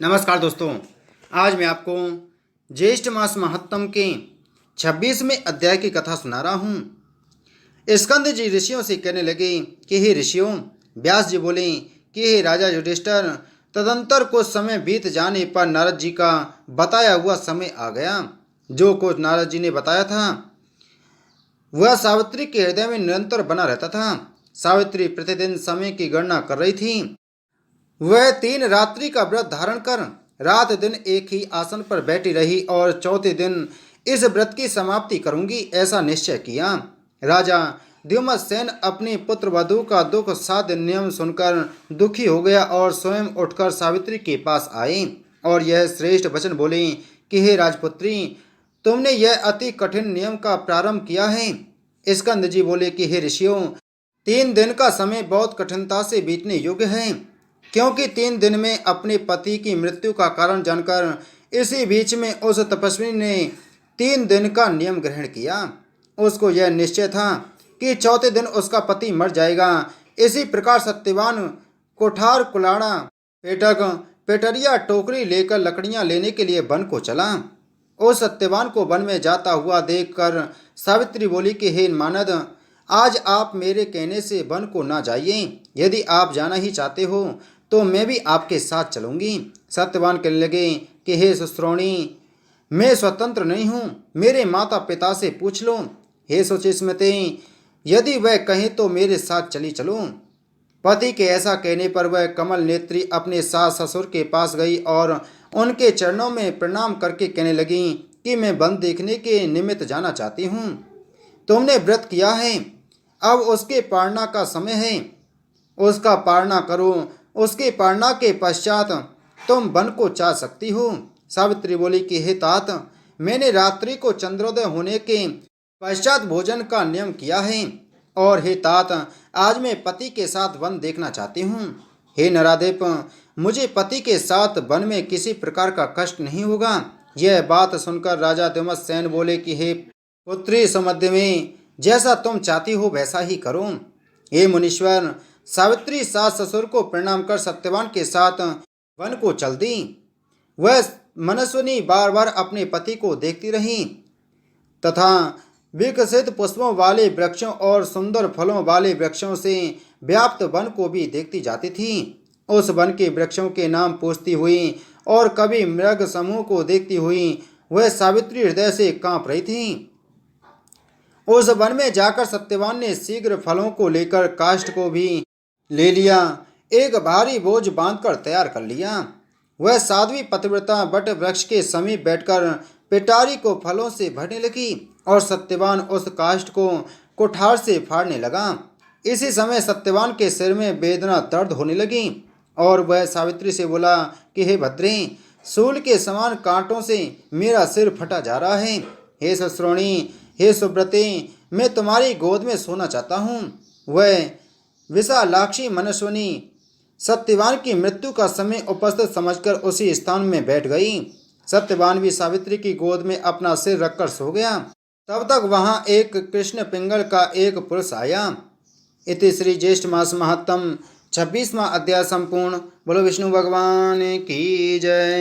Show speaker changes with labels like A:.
A: नमस्कार दोस्तों, आज मैं आपको ज्येष्ठ मास महात्म के 26वें अध्याय की कथा सुना रहा हूँ। स्कंद जी ऋषियों से कहने लगे कि हे ऋषियों, व्यास जी बोले कि हे राजा युधिष्ठिर, तदंतर कुछ समय बीत जाने पर नारद जी का बताया हुआ समय आ गया। जो कुछ नारद जी ने बताया था वह सावित्री के हृदय में निरंतर बना रहता था। सावित्री प्रतिदिन समय की गणना कर रही थी। वह 3 रात्रि का व्रत धारण कर रात दिन एक ही आसन पर बैठी रही और चौथे दिन इस व्रत की समाप्ति करूंगी ऐसा निश्चय किया। राजा द्युमत्सेन अपनी पुत्र वधू का दुख साध्य नियम सुनकर दुखी हो गया और स्वयं उठकर सावित्री के पास आए और यह श्रेष्ठ वचन बोले कि हे राजपुत्री, तुमने यह अति कठिन नियम का प्रारंभ किया है। स्कंद जी बोले कि हे ऋषियों, 3 दिन का समय बहुत कठिनता से बीतने योग्य है, क्योंकि 3 दिन में अपने पति की मृत्यु का कारण जानकर इसी बीच में उस तपस्वी ने 3 दिन का नियम ग्रहण किया। उसको यह निश्चय था कि चौथे दिन उसका पति मर जाएगा। इसी प्रकार सत्यवान कोठार कुलाड़ा पेटक पेटरिया टोकरी लेकर लकड़ियां लेने के लिए वन को चला। उस सत्यवान को वन में जाता हुआ देखकर सावित्री बोली कि हे मानद, आज आप मेरे कहने से वन को ना जाइए। यदि आप जाना ही चाहते हो तो मैं भी आपके साथ चलूंगी। सत्यवान कहने लगे कि हे सुश्रोणी, मैं स्वतंत्र नहीं हूँ, मेरे माता पिता से पूछ लो। हे सुचिस्मते, यदि वह कहें तो मेरे साथ चली चलो। पति के ऐसा कहने पर वह कमल नेत्री अपने सास ससुर के पास गई और उनके चरणों में प्रणाम करके कहने लगी कि मैं वन देखने के निमित्त जाना चाहती हूँ। तुमने व्रत किया है, अब उसके पालना का समय है, उसका पालना करो। उसके पालना के पश्चात तुम वन को चाह सकती हो। सावित्री बोली कि हे तात, मैंने रात्रि को चंद्रोदय होने के पश्चात भोजन का नियम किया है और हे तात, आज मैं पति के साथ वन देखना चाहती हूँ। हे नराधिप, मुझे पति के साथ वन में किसी प्रकार का कष्ट नहीं होगा। यह बात सुनकर राजा द्युमत्सेन बोले कि हे पुत्री सुमध्य में, जैसा तुम चाहती हो वैसा ही करो। हे मुनीश्वर, सावित्री सास ससुर को प्रणाम कर सत्यवान के साथ वन को चल दी। वह मनस्विनी बार बार अपने पति को देखती रही तथा विकसित पुष्पों वाले वृक्षों और सुंदर फलों वाले वृक्षों से व्याप्त वन को भी देखती जाती थी। उस वन के वृक्षों के नाम पूछती हुई और कभी मृग समूह को देखती हुई वह सावित्री हृदय से कांप रही थी। उस वन में जाकर सत्यवान ने शीघ्र फलों को लेकर काष्ठ को भी ले लिया, एक भारी बोझ बांधकर तैयार कर लिया। वह साध्वी पतिव्रता बट वृक्ष के समीप बैठकर पेटारी को फलों से भरने लगी और सत्यवान उस काष्ठ को कुठार से फाड़ने लगा। इसी समय सत्यवान के सिर में वेदना दर्द होने लगी और वह सावित्री से बोला कि हे भद्रे, सूल के समान कांटों से मेरा सिर फटा जा रहा है। हे सश्रोणी, हे सुब्रते, मैं तुम्हारी गोद में सोना चाहता हूँ। वह विशालाक्षी मनस्विनी सत्यवान की मृत्यु का समय उपस्थित समझकर उसी स्थान में बैठ गई। सत्यवान भी सावित्री की गोद में अपना सिर रखकर सो गया। तब तक वहां एक कृष्ण पिंगल का एक पुरुष आया। इति श्री ज्येष्ठ मास महात्म 26वां अध्याय संपूर्ण। बोलो विष्णु भगवान की जय।